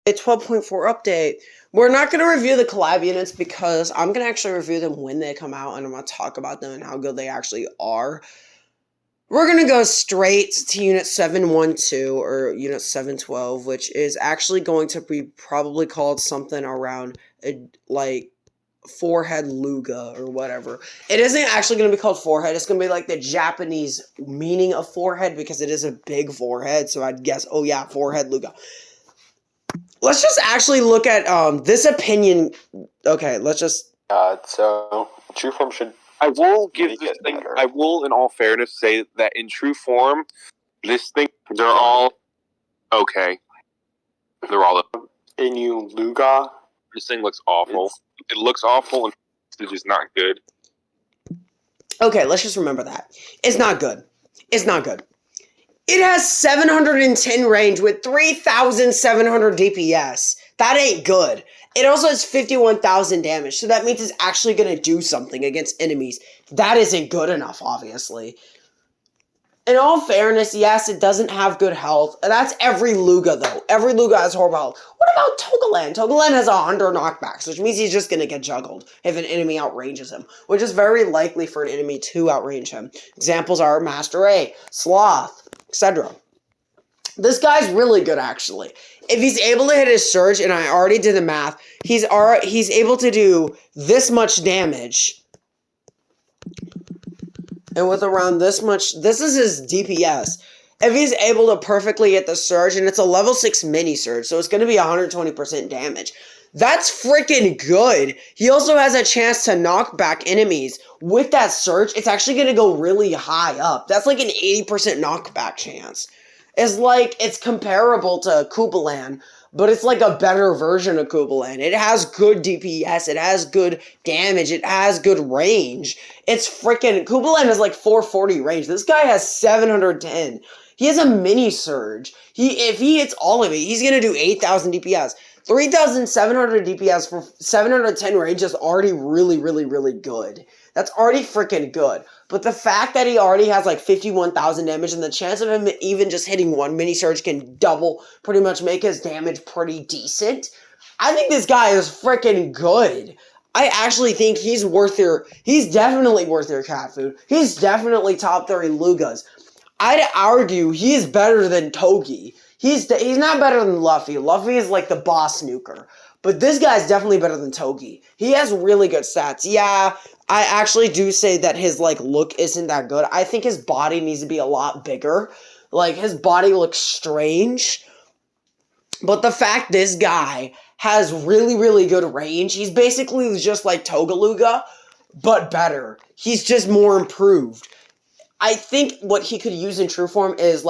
A 12.4 update. We're not going to review the collab units because I'm going to actually review them when they come out, and I'm going to talk about them and how good they actually are. We're going to go straight to Unit 712 or Unit 712, which is actually going to be probably called something around like forehead luga or whatever. It isn't actually going to be called forehead. It's going to be like the Japanese meaning of forehead because it is a big forehead. So I'd guess, oh yeah, forehead luga. Let's just actually look at this opinion. Okay, let's just. So true form should. I will give this thing. Better. I will, in all fairness, say that in true form, this thing they're all okay. They're all. Inu Luga. This thing looks awful. It looks awful, and it's just not good. Okay, let's just remember that it's not good. It's not good. It has 710 range with 3,700 DPS. That ain't good. It also has 51,000 damage, so that means it's actually going to do something against enemies. That isn't good enough, obviously. In all fairness, yes, it doesn't have good health. That's every Luga, though. Every Luga has horrible health. What about Togeland? Togeland has 100 knockbacks, which means he's just going to get juggled if an enemy outranges him, which is very likely for an enemy to outrange him. Examples are Master A, Sloth, etc. This guy's really good, actually. If he's able to hit his surge, and I already did the math, he's able to do this much damage. And with around this much, this is his DPS. If he's able to perfectly hit the surge, and it's a level 6 mini surge, so it's going to be 120% damage. That's freaking good. He also has a chance to knock back enemies. With that surge, it's actually going to go really high up. That's like an 80% knockback chance. It's comparable to Koopaland, but it's like a better version of Koopaland. It has good DPS, it has good damage, it has good range. It's freaking, Koopaland has like 440 range. This guy has 710. He has a mini surge. If he hits all of it, he's going to do 8,000 DPS. 3,700 DPS for 710 range is already really, really, really good. That's already freaking good. But the fact that he already has like 51,000 damage and the chance of him even just hitting one mini surge can double, pretty much make his damage pretty decent. I think this guy is freaking good. I actually think he's definitely worth your cat food. He's definitely top 30 Lugas. I'd argue he's better than Togi. He's not better than Luffy. Luffy is like the boss snooker. But this guy's definitely better than Togi. He has really good stats. Yeah, I actually do say that his look isn't that good. I think his body needs to be a lot bigger. Like, his body looks strange. But the fact this guy has really, really good range, he's basically just like Togaluga, but better. He's just more improved. I think what he could use in true form is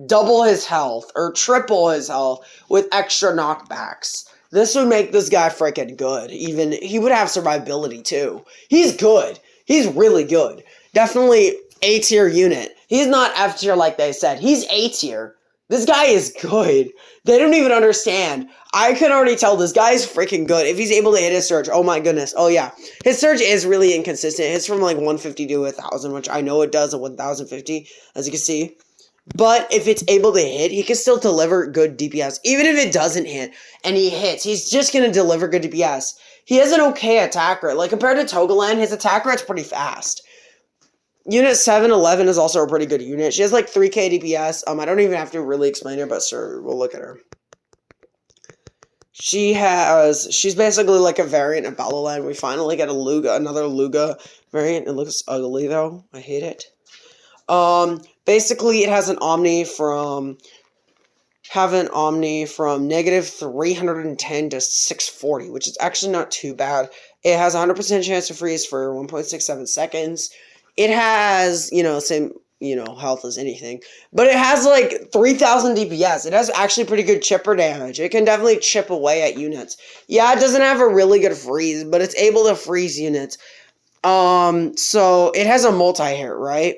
double his health or triple his health with extra knockbacks. This would make this guy freaking good. Even he would have survivability too. He's good. He's really good. Definitely A tier unit. He's not F tier like they said. He's A tier. This guy is good. They don't even understand. I can already tell this guy is freaking good. If he's able to hit his surge, oh my goodness. Oh yeah. His surge is really inconsistent. It's from 150 to 1,000, which I know it does at 1,050, as you can see. But if it's able to hit, he can still deliver good DPS. Even if it doesn't hit, and he hits, he's just going to deliver good DPS. He has an okay attack rate. Compared to Togeland, his attack rate's pretty fast. Unit 711 is also a pretty good unit. She has 3k DPS. I don't even have to really explain her, but sure, we'll look at her. She's basically like a variant of Battleland. We finally get another Luga variant. It looks ugly though. I hate it. Basically it has an Omni from negative 310 to 640, which is actually not too bad. It has a 100% chance to freeze for 1.67 seconds. It has, same, health as anything. But it has 3,000 DPS. It has actually pretty good chipper damage. It can definitely chip away at units. Yeah, it doesn't have a really good freeze, but it's able to freeze units. So it has a multi-hit, right?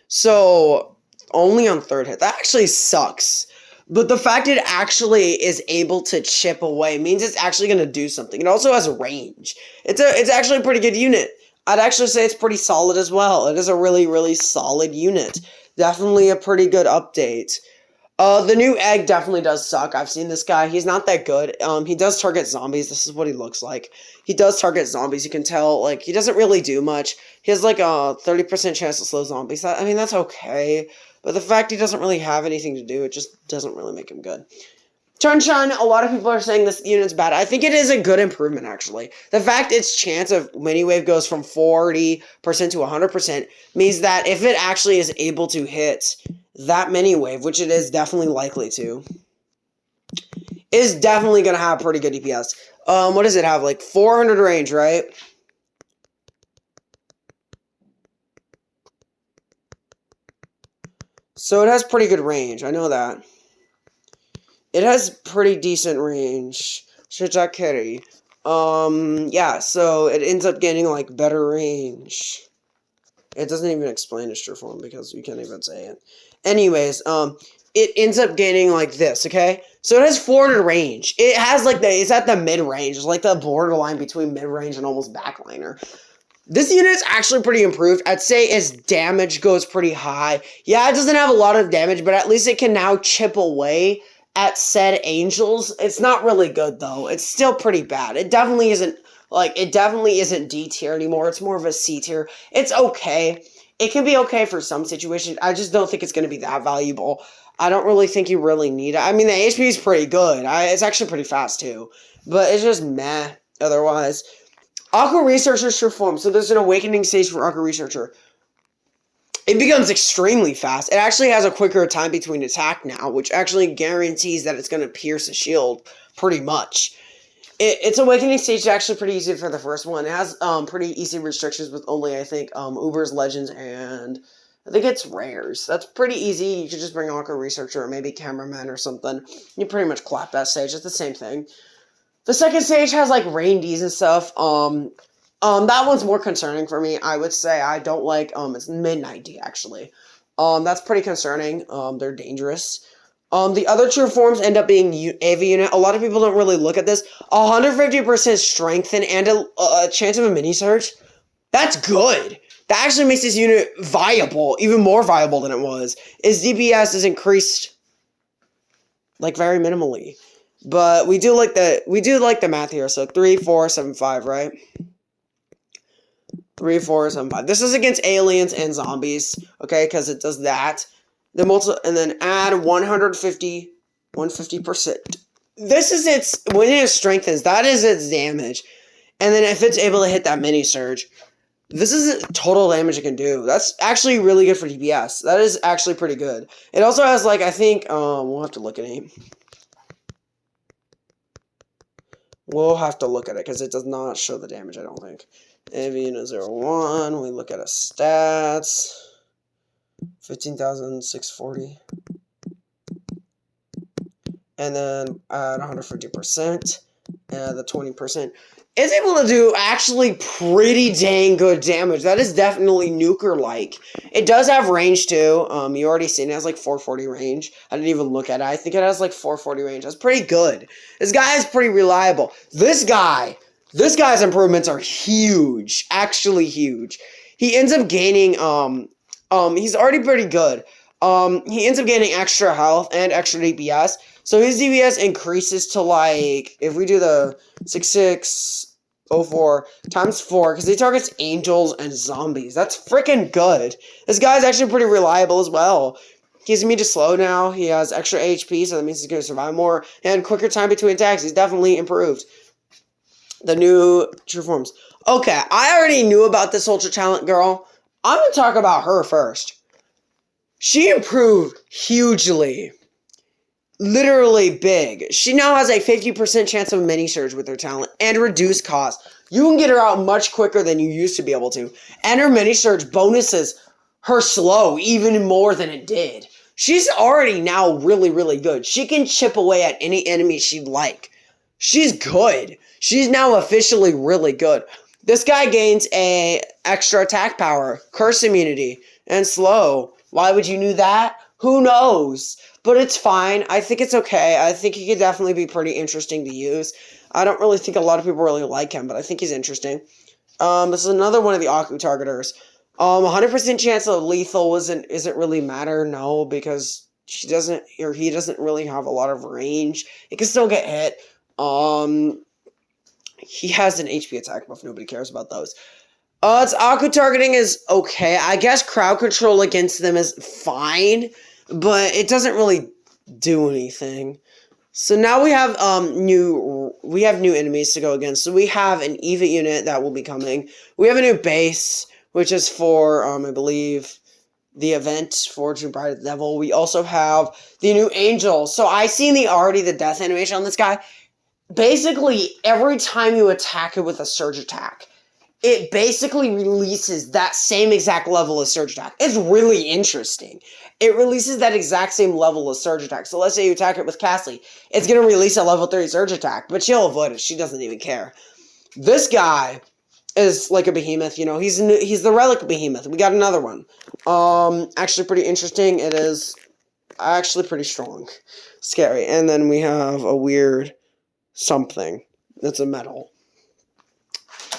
So, only on third hit. That actually sucks. But the fact it actually is able to chip away means it's actually going to do something. It also has range. It's actually a pretty good unit. I'd actually say it's pretty solid as well. It is a really, really solid unit. Definitely a pretty good update. The new egg definitely does suck. I've seen this guy. He's not that good. He does target zombies. This is what he looks like. He does target zombies. You can tell, like, he doesn't really do much. He has, like, a 30% chance to slow zombies. I mean, that's okay. But the fact he doesn't really have anything to do, it just doesn't really make him good. Chun-Chun, a lot of people are saying this unit's bad. I think it is a good improvement, actually. The fact its chance of mini-wave goes from 40% to 100% means that if it actually is able to hit that mini-wave, which it is definitely likely to, is definitely going to have pretty good DPS. What does it have? Like 400 range, right? So it has pretty good range. I know that. It has pretty decent range. Shijakiri. Yeah, so it ends up getting, like, better range. It doesn't even explain its true form because you can't even say it. Anyways, it ends up gaining, like, this, okay? So it has 400 range. It has, like, it's at the mid-range. It's, like, the borderline between mid-range and almost backliner. This unit is actually pretty improved. I'd say its damage goes pretty high. Yeah, it doesn't have a lot of damage, but at least it can now chip away at said angels. It's not really good, though. It's still pretty bad. It definitely isn't, like, it definitely isn't D tier anymore. It's more of a C tier. It's okay. It can be okay for some situations. I just don't think it's going to be that valuable. I don't really think you really need it. I mean, the HP is pretty good. It's actually pretty fast, too. But it's just meh, otherwise. Aqua Researcher's true form. So there's an awakening stage for Aqua Researcher. It becomes extremely fast. It actually has a quicker time between attack now, which actually guarantees that it's going to pierce a shield pretty much. Its awakening stage is actually pretty easy for the first one. It has pretty easy restrictions with only, I think, Uber's Legends and I think it's Rares. That's pretty easy. You could just bring Aqua Researcher or maybe Cameraman or something. You pretty much clap that stage. It's the same thing. The second stage has, like, Rain Ds and stuff. That one's more concerning for me. I would say I don't like, it's Midnight D, actually. That's pretty concerning. They're dangerous. The other true forms end up being AV unit. A lot of people don't really look at this. 150% strengthen and a chance of a mini surge. That's good. That actually makes this unit viable, even more viable than it was. Its DPS is increased, like, very minimally. But we do like the math here. So 3, 4, 7, 5, right? 3, 4, 7, 5. This is against aliens and zombies, okay? Because it does that. And then add 150%. This is its, when it strengthens, that is its damage. And then if it's able to hit that mini surge, this is the total damage it can do. That's actually really good for DPS. That is actually pretty good. It also has, like, I think, we'll have to look at it. We'll have to look at it, because it does not show the damage, I don't think. AV unit 01, we look at a stats. 15,640. And then add 150%. And the 20%. It's able to do actually pretty dang good damage. That is definitely nuker-like. It does have range, too. You already seen it has, like, 440 range. I didn't even look at it. I think it has, like, 440 range. That's pretty good. This guy is pretty reliable. This guy's improvements are huge. Actually huge. He ends up gaining, he's already pretty good. He ends up gaining extra health and extra DPS. So his DPS increases to, like, if we do the 6604 times 4, because he targets angels and zombies. That's freaking good. This guy's actually pretty reliable as well. He's immune to slow now. He has extra HP, so that means he's going to survive more. And quicker time between attacks. He's definitely improved. The new true forms. Okay, I already knew about this Ultra Talent girl. I'm going to talk about her first. She improved hugely. Literally big. She now has a 50% chance of a mini surge with her talent and reduced cost. You can get her out much quicker than you used to be able to. And her mini surge bonuses her slow even more than it did. She's already now really, really good. She can chip away at any enemy she'd like. She's good. She's now officially really good. This guy gains a extra attack power, curse immunity, and slow. Why would you do that? Who knows? But it's fine. I think it's okay. I think he could definitely be pretty interesting to use. I don't really think a lot of people really like him, but I think he's interesting. This is another one of the Aku targeters. 100% chance of lethal isn't really matter, no, because he doesn't really have a lot of range. He can still get hit. He has an HP attack buff. Nobody cares about those. Its Aku targeting is okay. I guess crowd control against them is fine, but it doesn't really do anything. So now we have new enemies to go against. So we have an EVA unit that will be coming. We have a new base, which is for I believe the event Fortune Bride of the Devil. We also have the new Angel. So I seen the death animation on this guy. Basically, every time you attack it with a surge attack, it basically releases that same exact level of surge attack. It's really interesting. It releases that exact same level of surge attack. So let's say you attack it with Cassie. It's going to release a level 3 surge attack, but she'll avoid it. She doesn't even care. This guy is like a behemoth, you know. He's the relic behemoth. We got another one. Actually pretty interesting. It is actually pretty strong. Scary. And then we have a weird something that's a metal.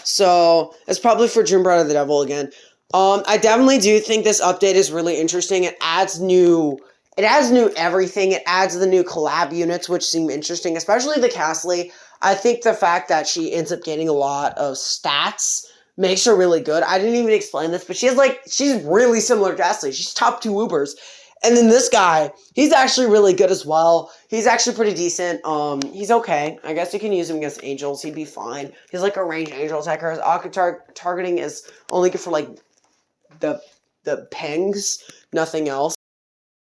So it's probably for Dream Bride of the Devil again. I definitely do think this update is really interesting. It adds new everything. It adds the new collab units, which seem interesting, especially the Castley. I think the fact that she ends up getting a lot of stats makes her really good. I didn't even explain this, but she's really similar to Castley. She's top 2 Ubers. And then this guy, he's actually really good as well. He's actually pretty decent. He's okay. I guess you can use him against angels. He'd be fine. He's like a ranged angel attacker. His Aku targeting is only good for like the pengs, nothing else.